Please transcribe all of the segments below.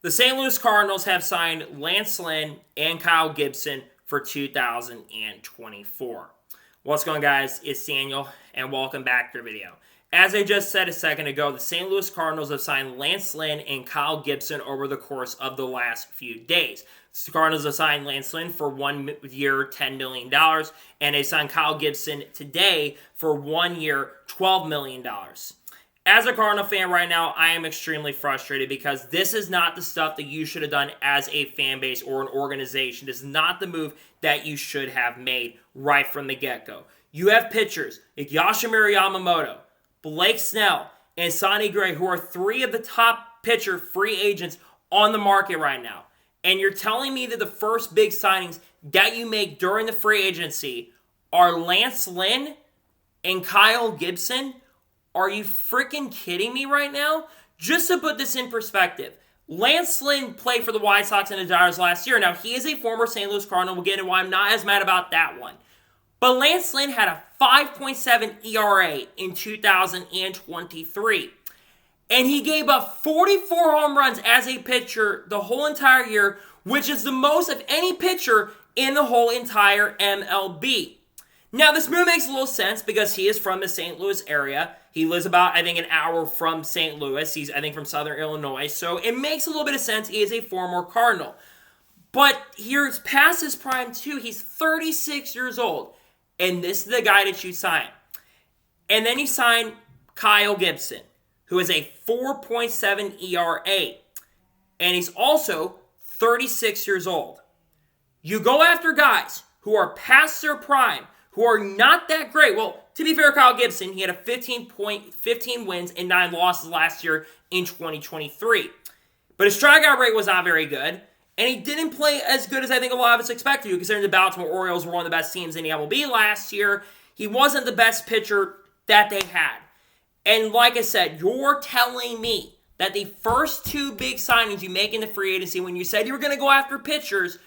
The St. Louis Cardinals have signed Lance Lynn and Kyle Gibson for 2024. What's going on, guys? It's Daniel, and welcome back to the video. As I just said a second ago, the St. Louis Cardinals have signed Lance Lynn and Kyle Gibson over the course of the last few days. The Cardinals have signed Lance Lynn for 1 year, $10 million, and they signed Kyle Gibson today for 1 year, $12 million. As a Cardinal fan right now, I am extremely frustrated because this is not the stuff that you should have done as a fan base or an organization. This is not the move that you should have made right from the get-go. You have pitchers like Yoshimura Yamamoto, Blake Snell, and Sonny Gray, who are three of the top pitcher free agents on the market right now. And you're telling me that the first big signings that you make during the free agency are Lance Lynn and Kyle Gibson? Are you freaking kidding me right now? Just to put this in perspective, Lance Lynn played for the White Sox and the Dodgers last year. Now, he is a former St. Louis Cardinal. We'll get into why I'm not as mad about that one. But Lance Lynn had a 5.7 ERA in 2023. And he gave up 44 home runs as a pitcher the whole entire year, which is the most of any pitcher in the whole entire MLB. Now, this move makes a little sense because he is from the St. Louis area. He lives about, I think, an hour from St. Louis. He's, I think, from Southern Illinois. So it makes a little bit of sense. He is a former Cardinal. But he's past his prime, too. He's 36 years old. And this is the guy that you sign. And then you sign Kyle Gibson, who is a 4.7 ERA. And he's also 36 years old. You go after guys who are past their prime, who are not that great. Well, to be fair, Kyle Gibson, he had a 15 wins and 9 losses last year in 2023. But his strikeout rate was not very good, and he didn't play as good as I think a lot of us expected to, considering the Baltimore Orioles were one of the best teams in the MLB last year. He wasn't the best pitcher that they had. And like I said, you're telling me that the first two big signings you make in the free agency when you said you were going to go after pitchers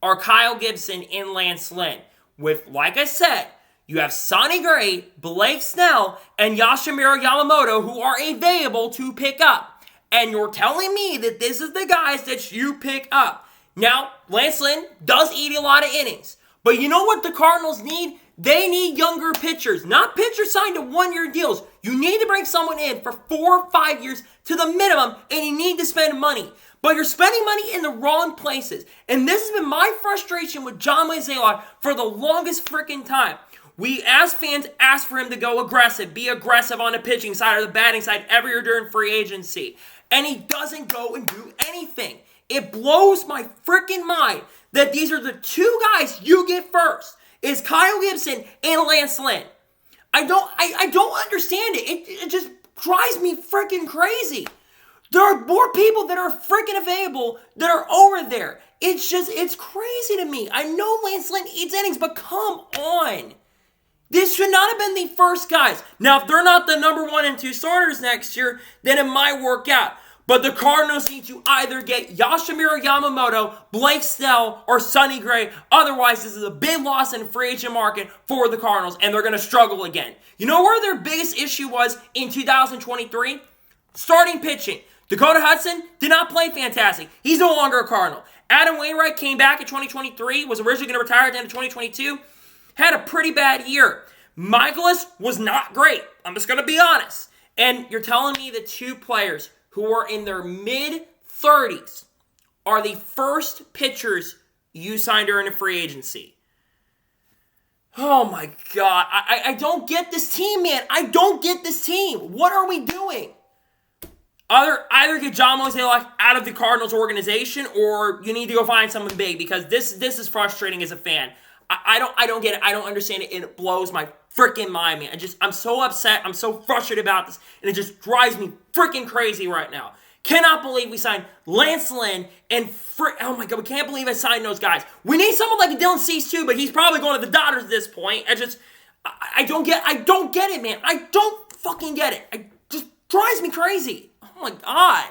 are Kyle Gibson and Lance Lynn. With, like I said, you have Sonny Gray, Blake Snell, and Yoshimura Yamamoto who are available to pick up. And you're telling me that this is the guys that you pick up. Now, Lance Lynn does eat a lot of innings. But you know what the Cardinals need? They need younger pitchers, not pitchers signed to 1-year deals. You need to bring someone in for 4 or 5 years to the minimum, and you need to spend money. But you're spending money in the wrong places. And this has been my frustration with John Mozeliak for the longest freaking time. We, as fans, ask for him to go aggressive, be aggressive on the pitching side or the batting side every year during free agency. And he doesn't go and do anything. It blows my freaking mind that these are the two guys you get first. Is Kyle Gibson and Lance Lynn. I don't understand it. It just drives me freaking crazy. There are more people that are freaking available that are over there. It's crazy to me. I know Lance Lynn eats innings, but come on. This should not have been the first guys. Now, if they're not the number 1 and 2 starters next year, then it might work out. But the Cardinals need to either get Yoshimura Yamamoto, Blake Snell, or Sonny Gray. Otherwise, this is a big loss in the free agent market for the Cardinals, and they're going to struggle again. You know where their biggest issue was in 2023? Starting pitching. Dakota Hudson did not play fantastic. He's no longer a Cardinal. Adam Wainwright came back in 2023, was originally going to retire at the end of 2022, had a pretty bad year. Michaelis was not great. I'm just going to be honest. And you're telling me the two players who are in their mid-30s are the first pitchers you signed during the free agency. Oh my God. I don't get this team, man. I don't get this team. What are we doing? Either get John Mozeliak out of the Cardinals organization, or you need to go find someone big, because this is frustrating as a fan. I don't get it. I don't understand it, and it blows my freaking mind, man. I'm so upset. I'm so frustrated about this, and it just drives me freaking crazy right now. Cannot believe we signed Lance Lynn and oh my God, we can't believe I signed those guys. We need someone like Dylan Cease too, but he's probably going to the Dodgers at this point. I don't get it, man. I don't fucking get it. It just drives me crazy. Oh my God.